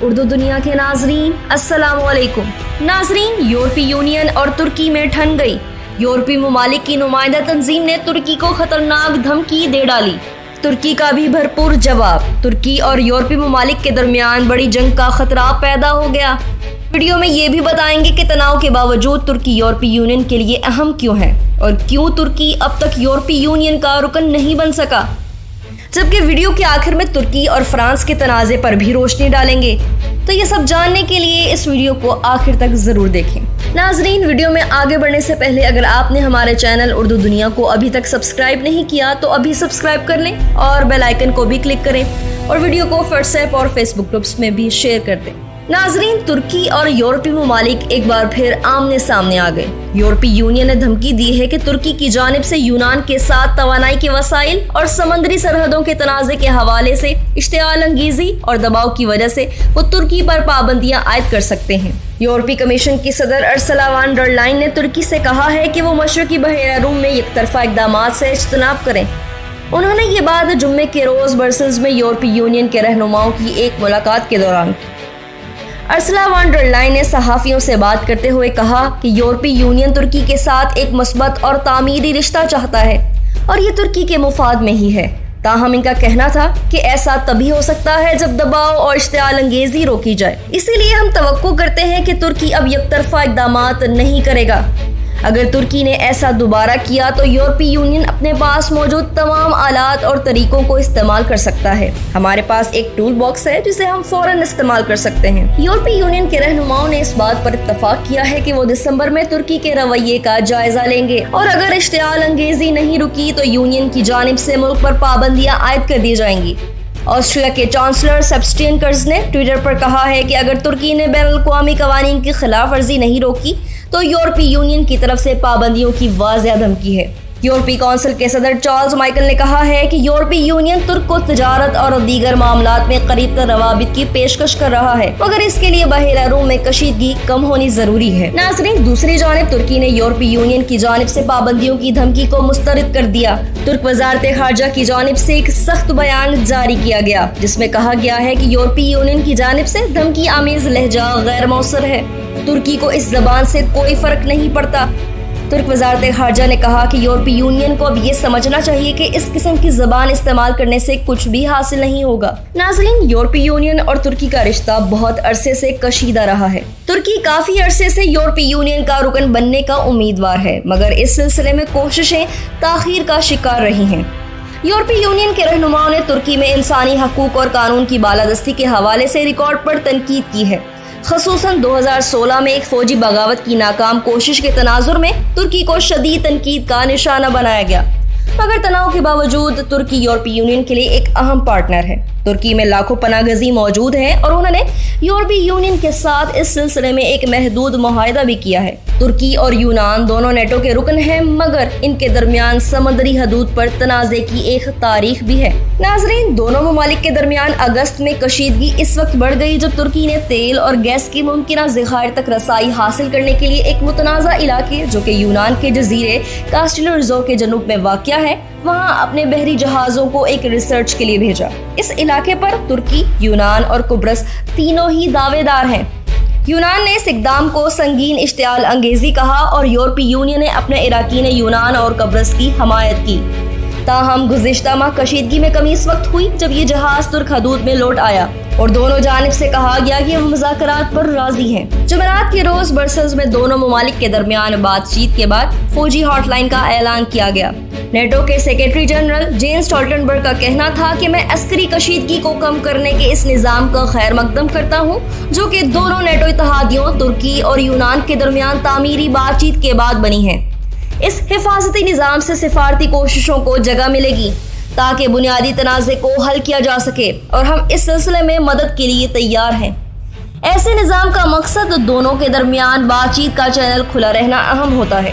اردو دنیا کے ناظرین السلام علیکم۔ ناظرین، یورپی یونین اور ترکی میں ٹھن گئی۔ یورپی ممالک کی نمائندہ تنظیم نے ترکی کو خطرناک دھمکی دے ڈالی۔ ترکی کا بھی بھرپور جواب۔ ترکی اور یورپی ممالک کے درمیان بڑی جنگ کا خطرہ پیدا ہو گیا۔ ویڈیو میں یہ بھی بتائیں گے کہ تناؤ کے باوجود ترکی یورپی یونین کے لیے اہم کیوں ہے اور کیوں ترکی اب تک یورپی یونین کا رکن نہیں بن سکا، جبکہ ویڈیو کے آخر میں ترکی اور فرانس کے تنازع پر بھی روشنی ڈالیں گے۔ تو یہ سب جاننے کے لیے اس ویڈیو کو آخر تک ضرور دیکھیں۔ ناظرین، ویڈیو میں آگے بڑھنے سے پہلے اگر آپ نے ہمارے چینل اردو دنیا کو ابھی تک سبسکرائب نہیں کیا تو ابھی سبسکرائب کر لیں اور بیل آئیکن کو بھی کلک کریں اور ویڈیو کو واٹس ایپ اور فیس بک گروپس میں بھی شیئر کر دیں۔ ناظرین، ترکی اور یورپی ممالک ایک بار پھر آمنے سامنے آ گئے۔ یورپی یونین نے دھمکی دی ہے کہ ترکی کی جانب سے یونان کے ساتھ توانائی کے وسائل اور سمندری سرحدوں کے تنازع کے حوالے سے اشتعال انگیزی اور دباؤ کی وجہ سے وہ ترکی پر پابندیاں عائد کر سکتے ہیں۔ یورپی کمیشن کی صدر ارسلا وان ڈر لائن نے ترکی سے کہا ہے کہ وہ مشرقی بحیرہ روم میں یک طرفہ اقدامات سے اجتناب کریں۔ انہوں نے یہ بات جمعے کے روز برسلز میں یورپی یونین کے رہنماؤں کی ایک ملاقات کے دوران کی۔ ارسلا وان ڈر لائن نے صحافیوں سے بات کرتے ہوئے کہا کہ یورپی یونین ترکی کے ساتھ ایک مثبت اور تعمیری رشتہ چاہتا ہے اور یہ ترکی کے مفاد میں ہی ہے۔ تاہم ان کا کہنا تھا کہ ایسا تبھی ہو سکتا ہے جب دباؤ اور اشتعال انگیزی روکی جائے۔ اسی لیے ہم توقع کرتے ہیں کہ ترکی اب یک طرفہ اقدامات نہیں کرے گا۔ اگر ترکی نے ایسا دوبارہ کیا تو یورپی یونین اپنے پاس موجود تمام آلات اور طریقوں کو استعمال کر سکتا ہے۔ ہمارے پاس ایک ٹول باکس ہے جسے ہم فوراً استعمال کر سکتے ہیں۔ یورپی یونین کے رہنماؤں نے اس بات پر اتفاق کیا ہے کہ وہ دسمبر میں ترکی کے رویے کا جائزہ لیں گے اور اگر اشتعال انگیزی نہیں رکی تو یونین کی جانب سے ملک پر پابندیاں عائد کر دی جائیں گی۔ آسٹریا کے چانسلر سیبسٹین کرز نے ٹویٹر پر کہا ہے کہ اگر ترکی نے بین الاقوامی قوانین کی خلاف ورزی نہیں روکی تو یورپی یونین کی طرف سے پابندیوں کی واضح دھمکی ہے۔ یورپی کونسل کے صدر چارلز مائیکل نے کہا ہے کہ یورپی یونین ترک کو تجارت اور دیگر معاملات میں قریب تر روابط کی پیشکش کر رہا ہے، مگر اس کے لیے بحیرہ روم میں کشیدگی کم ہونی ضروری ہے۔ ناظرین، دوسری جانب ترکی نے یورپی یونین کی جانب سے پابندیوں کی دھمکی کو مسترد کر دیا۔ ترک وزارت خارجہ کی جانب سے ایک سخت بیان جاری کیا گیا جس میں کہا گیا ہے کہ یورپی یونین کی جانب سے دھمکی آمیز لہجہ غیر مؤثر ہے۔ ترکی کو اس زبان سے کوئی فرق نہیں پڑتا۔ ترک وزارت خارجہ نے کہا کہ یورپی یونین کو اب یہ سمجھنا چاہیے کہ اس قسم کی زبان استعمال کرنے سے کچھ بھی حاصل نہیں ہوگا۔ ناظرین، یورپی یونین اور ترکی کا رشتہ بہت عرصے سے کشیدہ رہا ہے۔ ترکی کافی عرصے سے یورپی یونین کا رکن بننے کا امیدوار ہے، مگر اس سلسلے میں کوششیں تاخیر کا شکار رہی ہیں۔ یورپی یونین کے رہنماؤں نے ترکی میں انسانی حقوق اور قانون کی بالادستی کے حوالے سے ریکارڈ پر تنقید کی ہے، خصوصاً 2016 میں ایک فوجی بغاوت کی ناکام کوشش کے تناظر میں ترکی کو شدید تنقید کا نشانہ بنایا گیا۔ مگر تناؤ کے باوجود ترکی یورپی یونین کے لیے ایک اہم پارٹنر ہے۔ ترکی میں لاکھوں پناہ گزین موجود ہیں اور انہوں نے یورپی یونین کے ساتھ اس سلسلے میں ایک محدود معاہدہ بھی کیا ہے۔ ترکی اور یونان دونوں نیٹو کے رکن ہیں، مگر ان کے درمیان سمندری حدود پر تنازع کی ایک تاریخ بھی ہے۔ ناظرین، دونوں ممالک کے درمیان اگست میں کشیدگی اس وقت بڑھ گئی جب ترکی نے تیل اور گیس کی ممکنہ ذخائر تک رسائی حاصل کرنے کے لیے ایک متنازع علاقے جو کہ یونان کے جزیرے کاسٹیلورزو کے جنوب میں واقع ہے وہاں اپنے بحری جہازوں کو ایک ریسرچ کے لیے بھیجا۔ اس علاقے پر ترکی، یونان اور قبرص تینوں ہی دعوے دار ہیں۔ یونان نے اس اقدام کو سنگین اشتعال انگیزی کہا اور یورپی یونین نے اپنے اراکین یونان اور قبرص کی حمایت کی۔ تاہم گزشتہ ماہ کشیدگی میں کمی اس وقت ہوئی جب یہ جہاز ترک حدود میں لوٹ آیا اور دونوں جانب سے کہا گیا کہ وہ مذاکرات پر راضی ہیں۔ جمعرات کے روز برسلز میں دونوں ممالک کے درمیان بات چیت کے بعد فوجی ہاٹ لائن کا اعلان کیا گیا۔ نیٹو کے سیکریٹری جنرل جینس اسٹولٹنبرگ کا کہنا تھا کہ میں عسکری کشیدگی کو کم کرنے کے اس نظام کا خیر مقدم کرتا ہوں جو کہ دونوں نیٹو اتحادیوں ترکی اور یونان کے درمیان تعمیری بات چیت کے بعد بنی ہے۔ اس حفاظتی نظام سے سفارتی کوششوں کو جگہ ملے گی تاکہ بنیادی تنازع کو حل کیا جا سکے اور ہم اس سلسلے میں مدد کے لیے تیار ہیں۔ ایسے نظام کا مقصد دونوں کے درمیان بات چیت کا چینل کھلا رہنا اہم ہوتا ہے۔